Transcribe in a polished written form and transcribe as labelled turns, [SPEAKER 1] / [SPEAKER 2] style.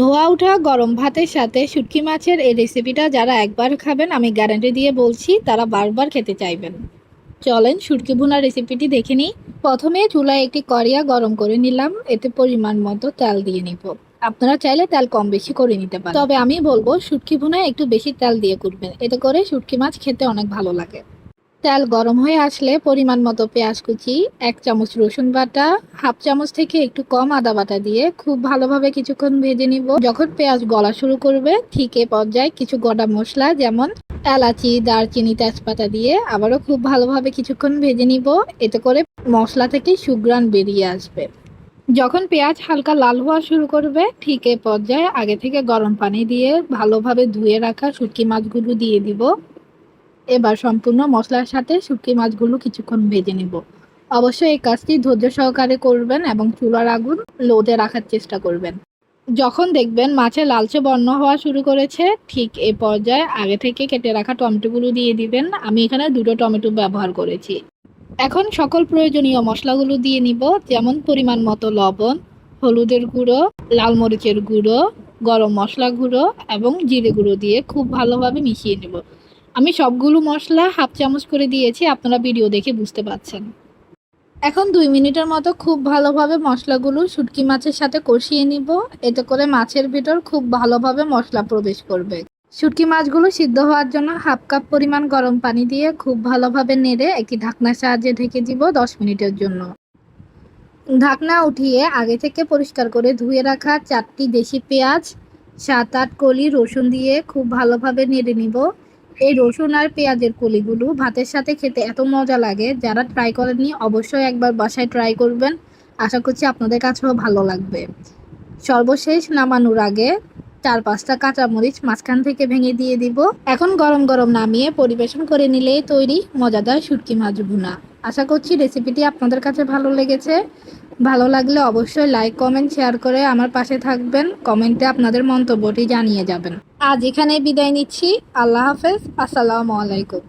[SPEAKER 1] ধোয়া ওঠা গরম ভাতের সাথে শুটকি মাছের এই রেসিপিটা যারা একবার খাবেন আমি গ্যারান্টি দিয়ে বলছি তারা বারবার খেতে চাইবেন। চলেন শুটকি ভুনা রেসিপিটি দেখে নিই। প্রথমে চুলায় একটি কড়াই গরম করে নিলাম, এতে পরিমাণ মতো তেল দিয়ে নিব। আপনারা চাইলে তেল কম বেশি করে নিতে পারেন, তবে আমি বলবো শুটকি ভুনায় একটু বেশি তেল দিয়ে করবেন, এতে করে শুটকি মাছ খেতে অনেক ভালো লাগে। তেল গরম হয়ে আসলে পরিমাণ মতো পেঁয়াজ কুচি, 1 চামচ রসুন বাটা, হাফ চামচ থেকে একটু কম আদা বাটা দিয়ে খুব ভালোভাবে কিছুক্ষণ ভেজে নিব। যখন পেঁয়াজ গলা শুরু করবে ঠিক এ পর্যায়ে কিছু গোটা মশলা যেমন এলাচি, দারচিনি, তেজপাতা দিয়ে আবারও খুব ভালোভাবে কিছুক্ষণ ভেজে নিব, এতে করে মশলা থেকে সুঘ্রাণ বেরিয়ে আসবে। যখন পেঁয়াজ হালকা লাল হওয়া শুরু করবে ঠিক এ পর্যায়ে আগে থেকে গরম পানি দিয়ে ভালোভাবে ধুয়ে রাখা শুটকি মাছগুলো দিয়ে দিব। এবার সম্পূর্ণ মশলার সাথে শুটকি মাছগুলো কিছুক্ষণ ভেজে নেব। অবশ্যই এই কাজটি ধৈর্য সহকারে করবেন এবং চুলার আগুন লোতে রাখার চেষ্টা করবেন। যখন দেখবেন মাছের লালচে বর্ণ হওয়া শুরু করেছে ঠিক এই পর্যায়ে আগে থেকে কেটে রাখা টমেটোগুলো দিয়ে দিবেন। আমি এখানে 2টো টমেটো ব্যবহার করেছি। এখন সকল প্রয়োজনীয় মশলাগুলো দিয়ে নিব, যেমন পরিমাণ মতো লবণ, হলুদের গুঁড়ো, লাল মরিচের গুঁড়ো, গরম মশলা গুঁড়ো এবং জিরে গুঁড়ো দিয়ে খুব ভালোভাবে মিশিয়ে নেব। আমি সবগুলো মশলা হাফ চামচ করে দিয়েছি, আপনারা ভিডিও দেখে বুঝতে পারছেন। এখন 2 মিনিটের মতো খুব ভালোভাবে মশলাগুলো শুটকি মাছের সাথে কষিয়ে নিব, এতে করে মাছের ভিতর খুব ভালোভাবে মশলা প্রবেশ করবে। শুটকি মাছগুলো সিদ্ধ হওয়ার জন্য হাফ কাপ পরিমাণ গরম পানি দিয়ে খুব ভালোভাবে নেড়ে একটি ঢাকনার সাহায্যে ঢেকে দিব 10 মিনিটের জন্য। ঢাকনা উঠিয়ে আগে থেকে পরিষ্কার করে ধুয়ে রাখা 4টি দেশি পেঁয়াজ, 7-8 কলি রসুন দিয়ে খুব ভালোভাবে নেড়ে নিব। এই রসুন আর পেঁয়াজের কলিগুলো ভাতের সাথে খেতে এত মজা লাগে, যারা ট্রাই করেননি অবশ্যই একবার বাসায় ট্রাই করবেন। আশা করছি আপনাদের কাছেও ভালো লাগবে। সর্বশেষ নামানোর আগে 4-5টা কাঁচামরিচ মাঝখান থেকে ভেঙে দিয়ে দিব। এখন গরম গরম নামিয়ে পরিবেশন করে নিলেই তৈরি মজাদার শুটকি মাছ ভুনা। আশা করছি রেসিপিটি আপনাদের কাছে ভালো লেগেছে। ভালো লাগলে অবশ্যই লাইক, কমেন্ট, শেয়ার করে আমার পাশে থাকবেন। কমেন্টে আপনাদের মন্তব্যটি জানিয়ে যাবেন। আজ এখানে বিদায় নিচ্ছি। আল্লাহ হাফেজ। আসসালামু আলাইকুম।